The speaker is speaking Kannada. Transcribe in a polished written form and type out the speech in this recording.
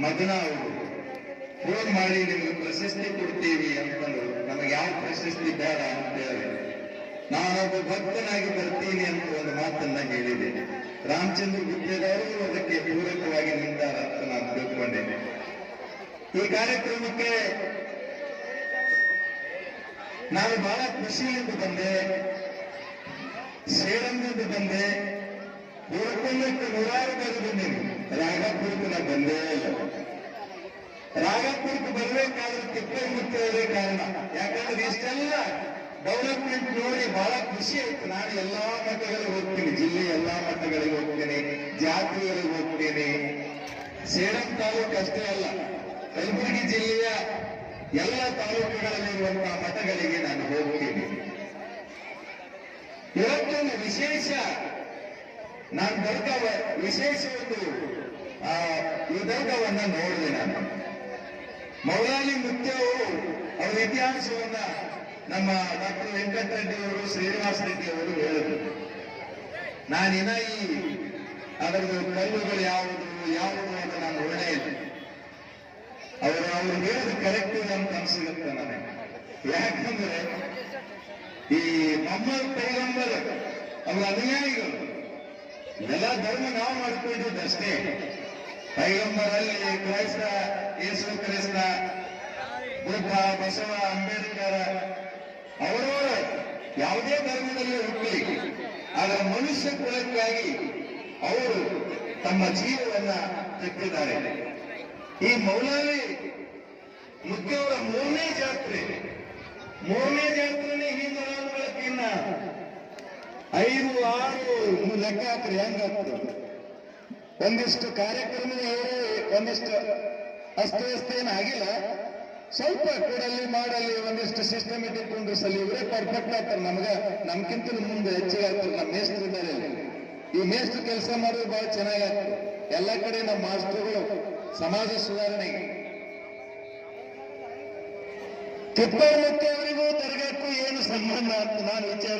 ಮಗನ ಅವರು ಫೋನ್ ಮಾಡಿ ನಿಮ್ಗೆ ಪ್ರಶಸ್ತಿ ಕೊಡ್ತೀವಿ ಅಂತಂದ್ರು. ನಮಗೆ ಯಾವ ಪ್ರಶಸ್ತಿ ಬೇಡ ಅಂತ ಹೇಳಿ ನಾನೊಬ್ಬ ಭಕ್ತನಾಗಿ ಬರ್ತೀನಿ ಅಂತ ಒಂದು ಮಾತನ್ನ ಹೇಳಿದೆ. ರಾಮಚಂದ್ರ ಗುತ್ತೇದಾರರು ಅದಕ್ಕೆ ಪೂರಕವಾಗಿ ನಿಂತಾರ ಅಂತ ನಾನು ತಿಳ್ಕೊಂಡಿದ್ದೆ. ಈ ಕಾರ್ಯಕ್ರಮಕ್ಕೆ ನಾನು ಬಹಳ ಖುಷಿಯಿಂದ ಬಂದೆ, ಸೇಡಂದಿಂದ ಬಂದೆ, ಹುಡುಕೊಂಡಕ್ಕೆ ನೂರಾರು ಬಾರಿ ಬಂದೇನೆ. ರಾಗಪುರಕ್ಕೆ ನಾ ಬಂದೇ ಇಲ್ಲ. ರಾಗಪುರಕ್ಕೆ ಬರಬೇಕಾದ್ರೆ ತಿಪ್ಪೇಮುತ್ತವರೇ ಕಾರಣ. ಯಾಕಂದ್ರೆ ಇಷ್ಟೆಲ್ಲ ಡೆವಲಪ್ಮೆಂಟ್ ನೋಡಿ ಬಹಳ ಖುಷಿ ಆಯ್ತು. ನಾನು ಎಲ್ಲಾ ಮಠಗಳಿಗೆ ಹೋಗ್ತೀನಿ, ಜಿಲ್ಲೆ ಎಲ್ಲಾ ಮಠಗಳಿಗೆ ಹೋಗ್ತೀನಿ, ಜಾತ್ರೆಗಳಿಗೆ ಹೋಗ್ತೀನಿ. ಸೇಡಂ ತಾಲೂಕು ಅಷ್ಟೇ ಅಲ್ಲ, ಕಲಬುರಗಿ ಜಿಲ್ಲೆಯ ಎಲ್ಲ ತಾಲೂಕುಗಳಲ್ಲಿರುವಂತಹ ಮಠಗಳಿಗೆ ನಾನು ಹೋಗ್ತೀನಿ. ಇವತ್ತೊಂದು ವಿಶೇಷ ನಾನು ವಿಶೇಷ ಒಂದು ದರ್ಗವನ್ನ ನೋಡಿದೆ. ನಾನು ಮೌಲಾಲಿ ಮುತ್ಯ ಅವರು ಅವರ ಇತಿಹಾಸವನ್ನ ನಮ್ಮ ಡಾಕ್ಟರ್ ವೆಂಕಟರೆಡ್ಡಿ ಅವರು, ಶ್ರೀನಿವಾಸ ರೆಡ್ಡಿ ಅವರು ಹೇಳಿದ್ರು. ನಾನಿನ ಅದರದ್ದು ಕಲ್ಲುಗಳು ಯಾವುದು ಅಂತ ನಾನು ನೋಡೇ ಇಲ್ಲ. ಅವರು ಹೇಳಿದ ಕರೆಕ್ಟ್ ಅಂತ ಅನ್ಸಿರುತ್ತೆ ನನಗೆ. ಯಾಕಂದ್ರೆ ಈ ಮೊಹಮ್ಮದ್ ಪೈಗಂಬರ್ ಅವರ ಅನುಯಾಯಿಗಳು ಎಲ್ಲ ಧರ್ಮ ನಾವು ಮಾಡ್ಕೊಂಡಿದ್ದಷ್ಟೇ. ಪೈಗಂಬರಲ್ಲಿ ಕ್ರೈಸ್ತ, ಯೇಸು ಕ್ರಿಸ್ತ, ಬುದ್ಧ, ಬಸವ, ಅಂಬೇಡ್ಕರ್ ಅವರವರು ಯಾವುದೇ ಧರ್ಮದಲ್ಲಿ ಹುಟ್ಟಲಿ, ಅದರ ಮನುಷ್ಯ ಕುಲಕ್ಕಾಗಿ ಅವರು ತಮ್ಮ ಜೀವವನ್ನ ತೆತ್ತಿದ್ದಾರೆ. ಈ ಮೌಲಾಲಿ ಮುಖ್ಯವರ ಮೂರನೇ ಜಾತ್ರೆನೇ ಹಿಂದೂಗಳಕ್ಕಿನ್ನ 5-6 ಲೆಕ್ಕ ಹಾಕ್ರಿ ಹೆಂಗಾಗ್ತದೆ. ಒಂದಿಷ್ಟು ಕಾರ್ಯಕ್ರಮದ ಒಂದಿಷ್ಟು ಅಸ್ತವ್ಯಸ್ತ ಏನಾಗಿಲ್ಲ, ಸ್ವಲ್ಪ ಕೂಡಲ್ಲಿ ಮಾಡಲ್ಲಿ ಒಂದಿಷ್ಟು ಸಿಸ್ಟಮೆಟಿಕ್ ಕುಂಡ್ರಿಸಲ್ಲಿ ಇವರೇ ಪರ್ಫೆಕ್ಟ್ ಆಗ್ತಾರೆ. ನಮ್ಗಿಂತ ಮುಂದೆ ಹೆಚ್ಚಿಗೆ ಆಗ್ತಾರೆ. ನಮ್ಮ ಮೇಸ್ಟ್ರು ಇದ್ದಾರೆ, ಈ ಮೇಸ್ಟ್ರು ಕೆಲಸ ಮಾಡೋದು ಬಹಳ ಚೆನ್ನಾಗಿ ಆಗ್ತದೆ. ಎಲ್ಲ ಕಡೆ ನಮ್ಮ ಮಾಸ್ಟರ್ಗಳು ಸಮಾಜ ಸುಧಾರಣೆಗೆ. ತಿಪ್ಪೇಮುತ್ತಿ ಅವರಿಗೂ ದರ್ಗಾಕ್ಕೂ ಏನು ಸಂಬಂಧ ಅಂತ ನಾನು ವಿಚಾರ